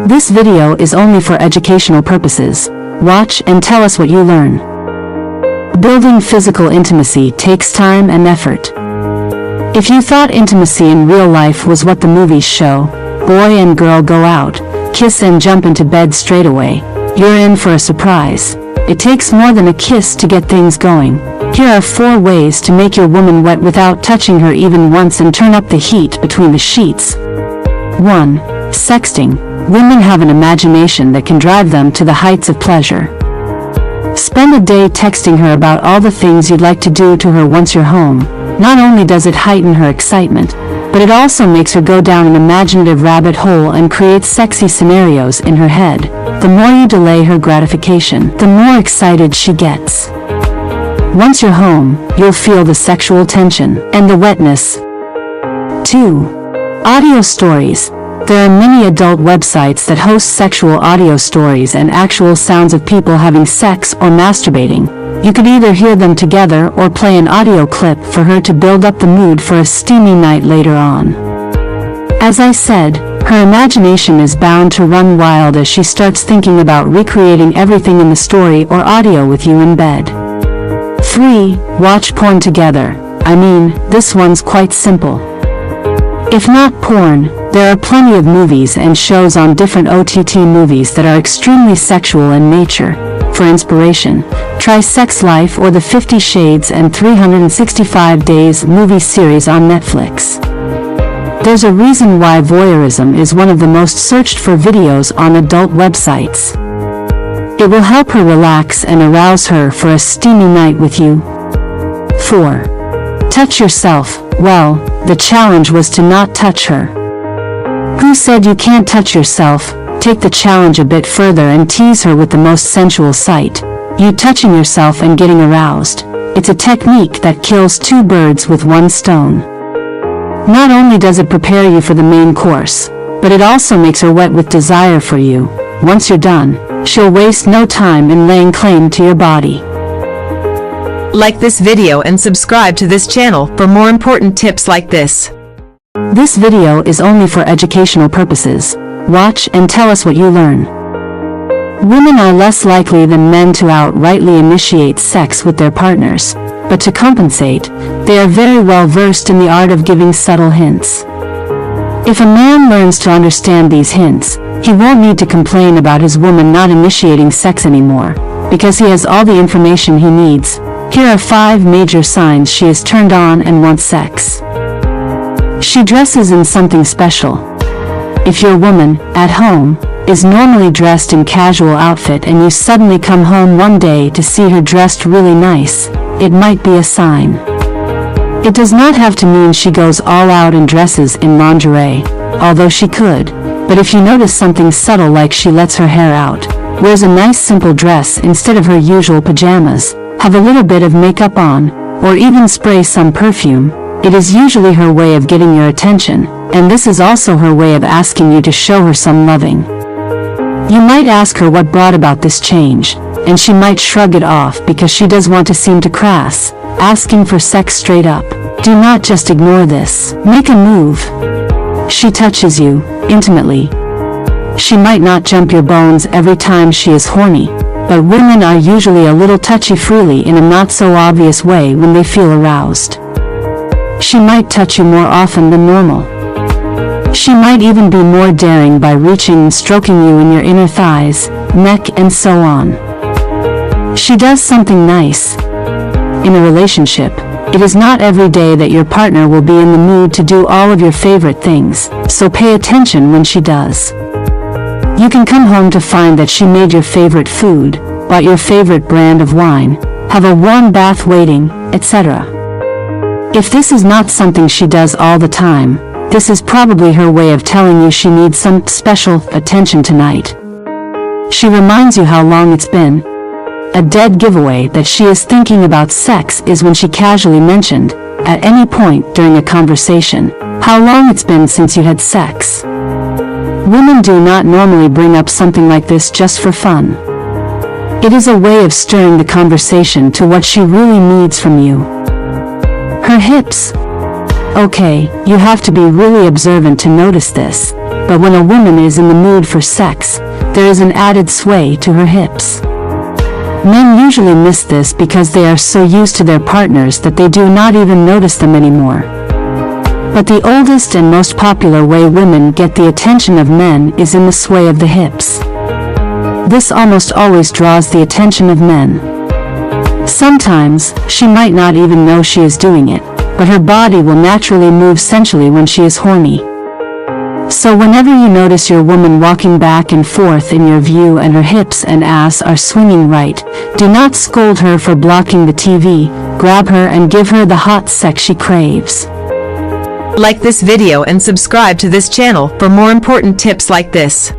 This video is only for educational purposes. Watch and tell us what you learn. Building physical intimacy takes time and effort. If you thought intimacy in real life was what the movies show, boy and girl go out, kiss and jump into bed straight away, you're in for a surprise. It takes more than a kiss to get things going. Here are 4 ways to make your woman wet without touching her even once and turn up the heat between the sheets. 1. Sexting. Women have an imagination that can drive them to the heights of pleasure. Spend a day texting her about all the things you'd like to do to her once you're home. Not only does it heighten her excitement, but it also makes her go down an imaginative rabbit hole and create sexy scenarios in her head. The more you delay her gratification, the more excited she gets. Once you're home, you'll feel the sexual tension and the wetness. 2. Audio stories. There are many adult websites that host sexual audio stories and actual sounds of people having sex or masturbating. You could either hear them together or play an audio clip for her to build up the mood for a steamy night later on. As I said, her imagination is bound to run wild as she starts thinking about recreating everything in the story or audio with you in bed. 3. Watch porn together. I mean, this one's quite simple. If not porn, there are plenty of movies and shows on different OTT movies that are extremely sexual in nature. For inspiration, try Sex Life or the 50 Shades and 365 Days movie series on Netflix. There's a reason why voyeurism is one of the most searched for videos on adult websites. It will help her relax and arouse her for a steamy night with you. 4. Touch yourself. Well, the challenge was to not touch her. Who said you can't touch yourself? Take the challenge a bit further and tease her with the most sensual sight. You touching yourself and getting aroused. It's a technique that kills 2 birds with 1 stone. Not only does it prepare you for the main course, but it also makes her wet with desire for you. Once you're done, she'll waste no time in laying claim to your body. Like this video and subscribe to this channel for more important tips like this. This video is only for educational purposes. Watch and tell us what you learn. Women are less likely than men to outrightly initiate sex with their partners, but to compensate, they are very well versed in the art of giving subtle hints. If a man learns to understand these hints, he won't need to complain about his woman not initiating sex anymore, because he has all the information he needs. Here are 5 major signs she is turned on and wants sex. She dresses in something special. If your woman, at home, is normally dressed in casual outfit and you suddenly come home one day to see her dressed really nice, it might be a sign. It does not have to mean she goes all out and dresses in lingerie, although she could, but if you notice something subtle like she lets her hair out, wears a nice simple dress instead of her usual pajamas, have a little bit of makeup on, or even spray some perfume, it is usually her way of getting your attention, and this is also her way of asking you to show her some loving. You might ask her what brought about this change, and she might shrug it off because she does want to seem too crass, asking for sex straight up. Do not just ignore this. Make a move. She touches you, intimately. She might not jump your bones every time she is horny, but women are usually a little touchy-feely in a not-so-obvious way when they feel aroused. She might touch you more often than normal. She might even be more daring by reaching and stroking you in your inner thighs, neck and so on. She does something nice. In a relationship, it is not every day that your partner will be in the mood to do all of your favorite things, so pay attention when she does. You can come home to find that she made your favorite food, bought your favorite brand of wine, have a warm bath waiting, etc. If this is not something she does all the time, this is probably her way of telling you she needs some special attention tonight. She reminds you how long it's been. A dead giveaway that she is thinking about sex is when she casually mentioned, at any point during a conversation, how long it's been since you had sex. Women do not normally bring up something like this just for fun. It is a way of stirring the conversation to what she really needs from you. Her hips. Okay, you have to be really observant to notice this. but when a woman is in the mood for sex, there is an added sway to her hips. Men usually miss this because they are so used to their partners that they do not even notice them anymore. But the oldest and most popular way women get the attention of men is in the sway of the hips. This almost always draws the attention of men. Sometimes, she might not even know she is doing it, but her body will naturally move sensually when she is horny. So whenever you notice your woman walking back and forth in your view and her hips and ass are swinging right, do not scold her for blocking the TV, grab her and give her the hot sex she craves. Like this video and subscribe to this channel for more important tips like this.